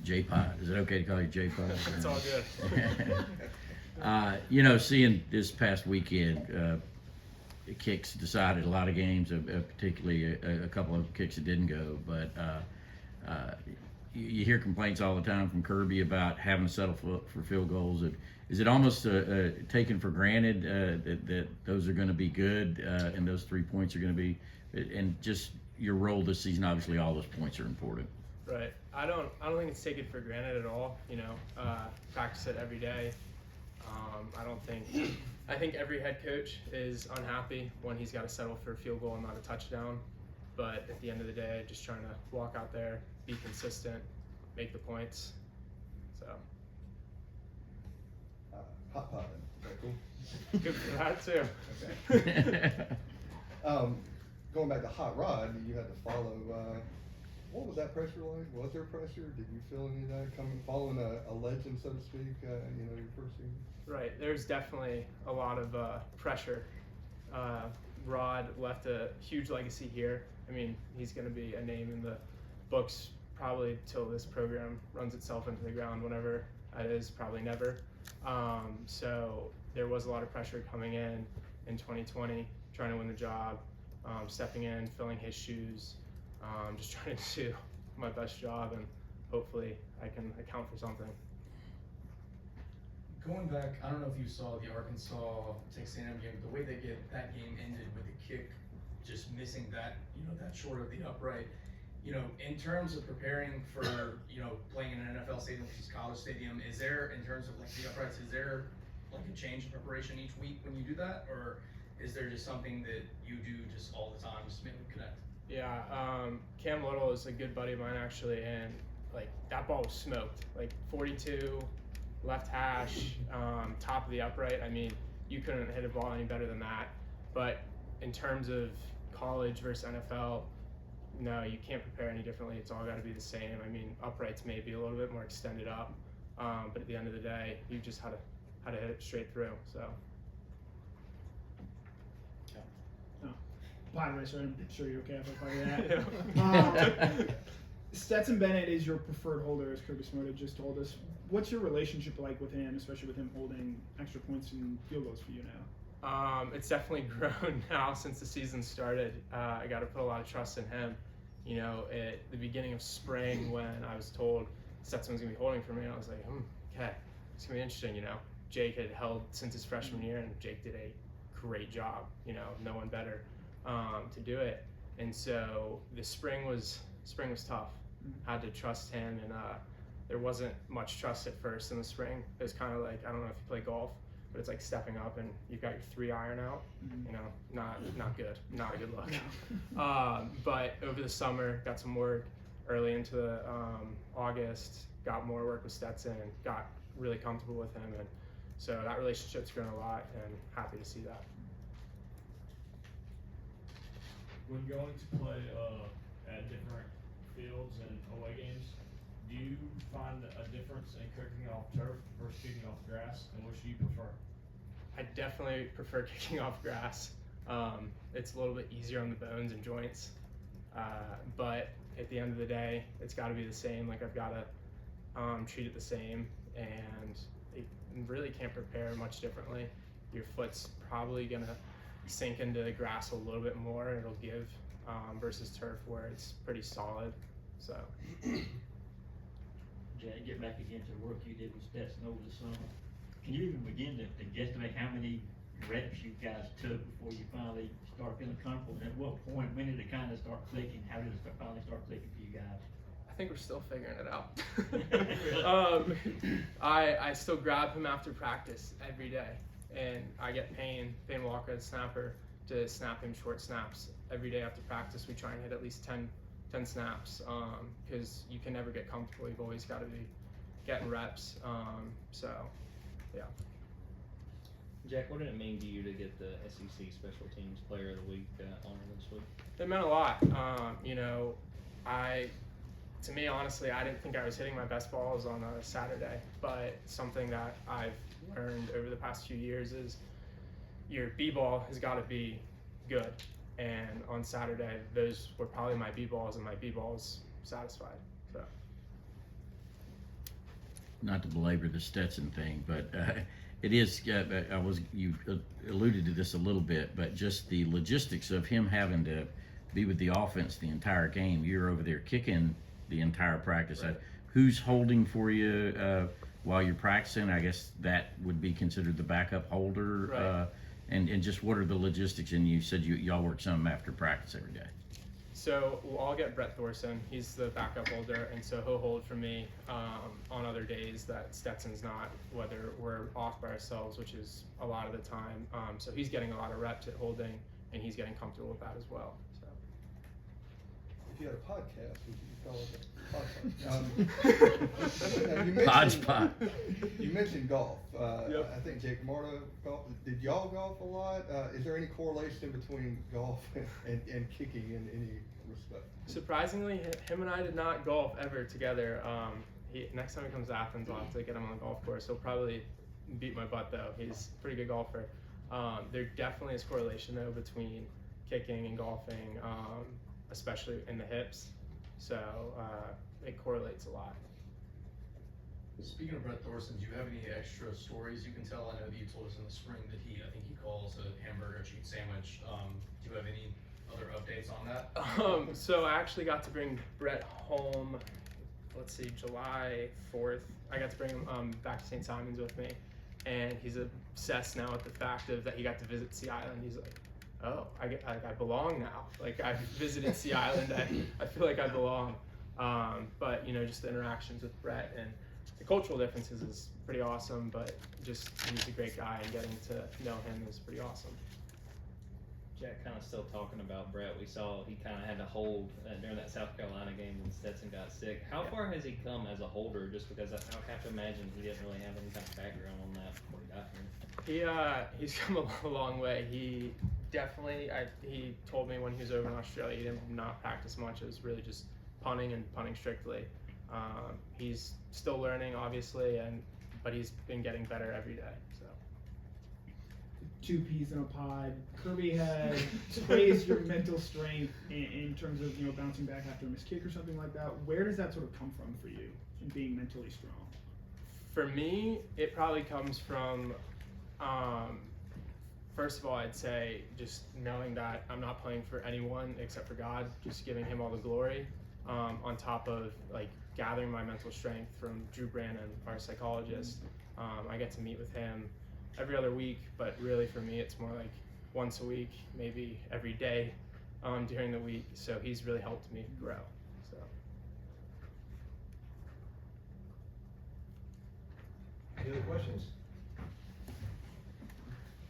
J Pod. Is it okay to call you J Pod? It's all good. Seeing this past weekend, kicks decided a lot of games, particularly a couple of kicks that didn't go. But you hear complaints all the time from Kirby about having to settle for field goals. Is it almost taken for granted that those are going to be good and those 3 points are going to be, and just your role this season? Obviously, all those points are important. Right. I don't think it's taken for granted at all. Practice it every day. I think every head coach is unhappy when he's got to settle for a field goal and not a touchdown. But at the end of the day, just trying to walk out there, be consistent, make the points. So. Hot pot, is that cool? Good for that too. Okay. Going back to Hot Rod, you had to follow. What was that pressure like? Was there pressure? Did you feel any of that following a legend, so to speak? Your first season. Right. There's definitely a lot of pressure. Rod left a huge legacy here. I mean, he's going to be a name in the books probably till this program runs itself into the ground. Whenever that is, probably never. So there was a lot of pressure coming in 2020, trying to win the job, stepping in, filling his shoes, just trying to do my best job, and hopefully I can account for something. Going back, I don't know if you saw the Arkansas-Texas A&M game, but the way that game ended with the kick just missing that, that short of the upright. In terms of preparing for, playing in an NFL stadium versus college stadium, is there, in terms of like the uprights, is there like a change in preparation each week when you do that, or is there just something that you do just all the time just to make them connect? Yeah, Cam Little is a good buddy of mine actually, and like that ball was smoked, like 42, left hash, top of the upright. I mean, you couldn't hit a ball any better than that. But in terms of college versus NFL, no, you can't prepare any differently. It's all got to be the same. I mean, uprights may be a little bit more extended up, but at the end of the day, you just had to hit it straight through. So. Pod racer, I'm sure you're okay if I call you that. Stetson Bennett is your preferred holder, as Kirby Smarta just told us. What's your relationship like with him, especially with him holding extra points and field goals for you now? It's definitely grown now since the season started. I got to put a lot of trust in him. At the beginning of spring when I was told Stetson was going to be holding for me, I was like, okay, it's going to be interesting. Jake had held since his freshman year, and Jake did a great job. No one better to do it. And so the spring was tough. Had to trust him, and there wasn't much trust at first in the spring. It was kind of like, I don't know if you play golf, but it's like stepping up and you've got your 3-iron out. Not good, not a good look. But over the summer, got some work early into August, got more work with Stetson, and got really comfortable with him, and so that relationship's grown a lot, and happy to see that. When going to play at different fields and away games, do you find a difference in kicking off turf versus kicking off grass, and which do you prefer? I definitely prefer kicking off grass. It's a little bit easier on the bones and joints, but at the end of the day, it's got to be the same. Like, I've got to treat it the same, and you really can't prepare much differently. Your foot's probably gonna sink into the grass a little bit more, it'll give, versus turf where it's pretty solid. So. Jack, get back again to the work you did with Stetson over the summer. Can you even begin to guesstimate how many reps you guys took before you finally start feeling comfortable? And at what point, when did it kind of start clicking? How did it finally start clicking for you guys? I think we're still figuring it out. I still grab him after practice every day, and I get Payne Walker, the snapper, to snap him short snaps every day after practice. We try and hit at least 10 snaps, because you can never get comfortable. You've always got to be getting reps. So, yeah. Jack, what did it mean to you to get the SEC Special Teams Player of the Week honor this week? It meant a lot. To me, honestly, I didn't think I was hitting my best balls on a Saturday, but something that I've learned over the past few years is your B-ball has got to be good. And on Saturday, those were probably my B-balls, and my B-balls satisfied. So. Not to belabor the Stetson thing, but it is. You alluded to this a little bit, but just the logistics of him having to be with the offense the entire game. You're over there kicking the entire practice. Right. Who's holding for you while you're practicing? I guess that would be considered the backup holder. Right. And just what are the logistics? And you said y'all work some after practice every day. So we'll all get Brett Thorson. He's the backup holder, and so he'll hold for me on other days that Stetson's not, whether we're off by ourselves, which is a lot of the time. So he's getting a lot of reps at holding, and he's getting comfortable with that as well. So. If you had a podcast, would you call it a podcast? Hodgepodge. You mentioned golf. Yep. I think Jake Camarda golf. Did y'all golf a lot? Is there any correlation between golf and kicking in any respect? Surprisingly, him and I did not golf ever together. Next time he comes to Athens, I'll have to get him on the golf course. He'll probably beat my butt though. He's a pretty good golfer. There definitely is correlation though between kicking and golfing, especially in the hips. So it correlates a lot. Speaking of Brett Thorson, do you have any extra stories you can tell? I know that you told us in the spring that I think he calls a hamburger cheat sandwich. Do you have any other updates on that? So I actually got to bring Brett home, let's see, July 4th. I got to bring him back to St. Simon's with me, and he's obsessed now with the fact of that he got to visit Sea Island. He's like, oh, I belong now. Like, I've visited Sea Island, I feel like I belong. But, just the interactions with Brett and the cultural differences is pretty awesome, but just he's a great guy, and getting to know him is pretty awesome. Jack, kind of still talking about Brett, we saw he kind of had to hold during that South Carolina game when Stetson got sick. How far has he come as a holder? Just because I have to imagine he didn't really have any kind of background on that before he got here. He's come a long way. He definitely, he told me when he was over in Australia, he did not practice much. It was really just punting and punting strictly. He's still learning, obviously, but he's been getting better every day. So. Two peas in a pod. Kirby had praised your mental strength in terms of bouncing back after a missed kick or something like that. Where does that sort of come from for you in being mentally strong? For me, it probably comes from, first of all, I'd say just knowing that I'm not playing for anyone except for God, just giving him all the glory, on top of gathering my mental strength from Drew Brannon, our psychologist. I get to meet with him every other week, but really for me it's more like once a week, maybe every day during the week. So he's really helped me grow. So. Any other questions?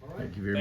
All right. Thank you very much.